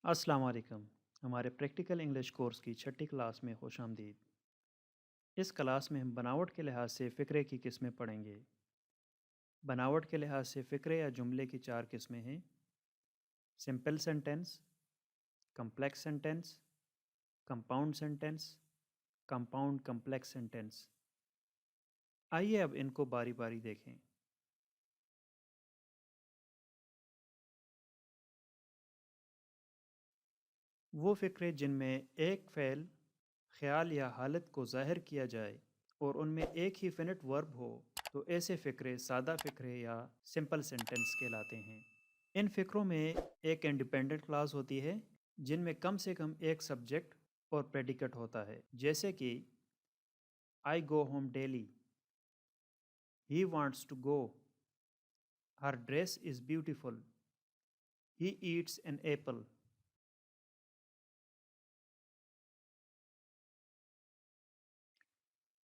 السلام علیکم۔ ہمارے پریکٹیکل انگلش کورس کی چھٹی کلاس میں خوش آمدید۔ اس کلاس میں ہم بناوٹ کے لحاظ سے فقرے کی قسمیں پڑھیں گے۔ بناوٹ کے لحاظ سے فقرے یا جملے کی 4 قسمیں ہیں: simple sentence, complex sentence, compound sentence, compound complex sentence. آئیے اب ان کو باری باری دیکھیں۔ وہ فقرے جن میں ایک فعل، خیال یا حالت کو ظاہر کیا جائے اور ان میں ایک ہی فنٹ ورب ہو تو ایسے فقرے سادہ فقرے یا سمپل سینٹنس کہلاتے ہیں۔ ان فقروں میں ایک انڈیپینڈنٹ کلاز ہوتی ہے جن میں کم سے کم ایک سبجیکٹ اور پریڈیکٹ ہوتا ہے، جیسے کہ I go home daily، He wants to go، Her dress is beautiful، He eats an apple۔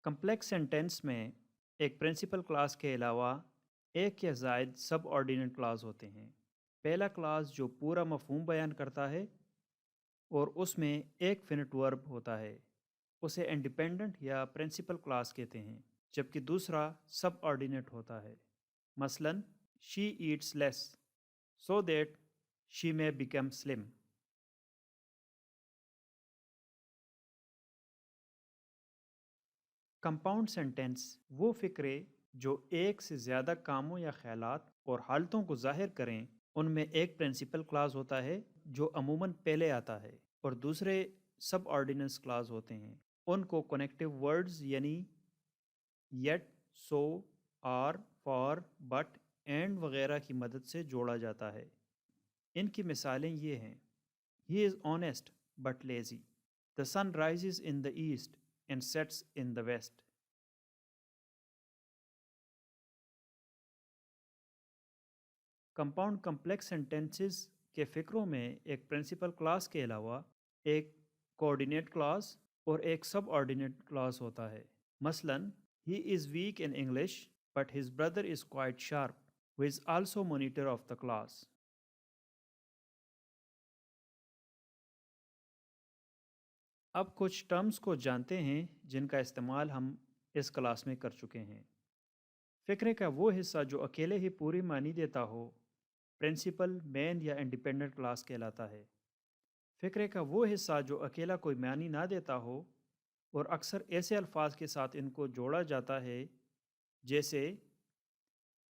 Complex sentence میں ایک پرنسپل کلاز کے علاوہ ایک یا زائد سب آرڈیننٹ کلاز ہوتے ہیں۔ پہلا کلاز جو پورا مفہوم بیان کرتا ہے اور اس میں ایک فنٹ ورب ہوتا ہے، اسے انڈیپینڈنٹ یا پرنسپل کلاز کہتے ہیں، جبکہ دوسرا سب آرڈیننٹ ہوتا ہے۔ مثلا she eats less so that she may become slim۔ Compound sentence وہ فقرے جو ایک سے زیادہ کاموں یا خیالات اور حالتوں کو ظاہر کریں، ان میں ایک پرنسپل کلاز ہوتا ہے جو عموماً پہلے آتا ہے اور دوسرے سب آرڈیننس کلاز ہوتے ہیں۔ ان کو کنیکٹیو ورڈز یعنی yet, so, or, for, but, and وغیرہ کی مدد سے جوڑا جاتا ہے۔ ان کی مثالیں یہ ہیں: he is honest but lazy, the sun rises in the east and sets in the west. Compound complex sentences کے فقروں میں ایک پرنسپل کلاز کے علاوہ ایک کوآرڈینیٹ کلاز اور ایک سب آرڈینیٹ کلاز ہوتا ہے۔ مثلا he is weak in English but his brother is quite sharp he is also monitor of the class. اب کچھ ٹرمز کو جانتے ہیں جن کا استعمال ہم اس کلاس میں کر چکے ہیں۔ فقرے کا وہ حصہ جو اکیلے ہی پوری معنی دیتا ہو پرنسپل، مین یا انڈیپینڈنٹ کلاس کہلاتا ہے۔ فقرے کا وہ حصہ جو اکیلا کوئی معنی نہ دیتا ہو اور اکثر ایسے الفاظ کے ساتھ ان کو جوڑا جاتا ہے جیسے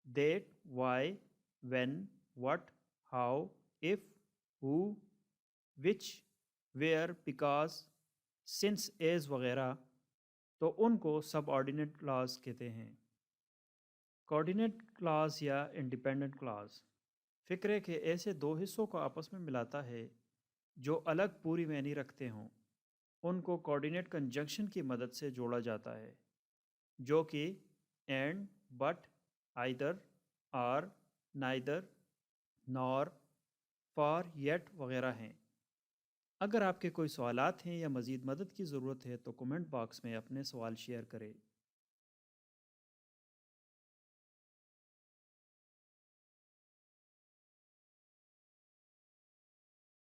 that, why, when, what, how, if, who, which, where, because, since, as وغیرہ، تو ان کو سب آرڈینیٹ کلاز کہتے ہیں۔ کوآرڈینیٹ کلاز یا انڈیپینڈنٹ کلاز فقرے کے ایسے دو حصوں کو آپس میں ملاتا ہے جو الگ پوری معنی رکھتے ہوں۔ ان کو کوآرڈینیٹ کنجنکشن کی مدد سے جوڑا جاتا ہے، جو کہ and, but, either, or, neither, nor, for, yet وغیرہ ہیں۔ اگر آپ کے کوئی سوالات ہیں یا مزید مدد کی ضرورت ہے تو کمنٹ باکس میں اپنے سوال شیئر کریں۔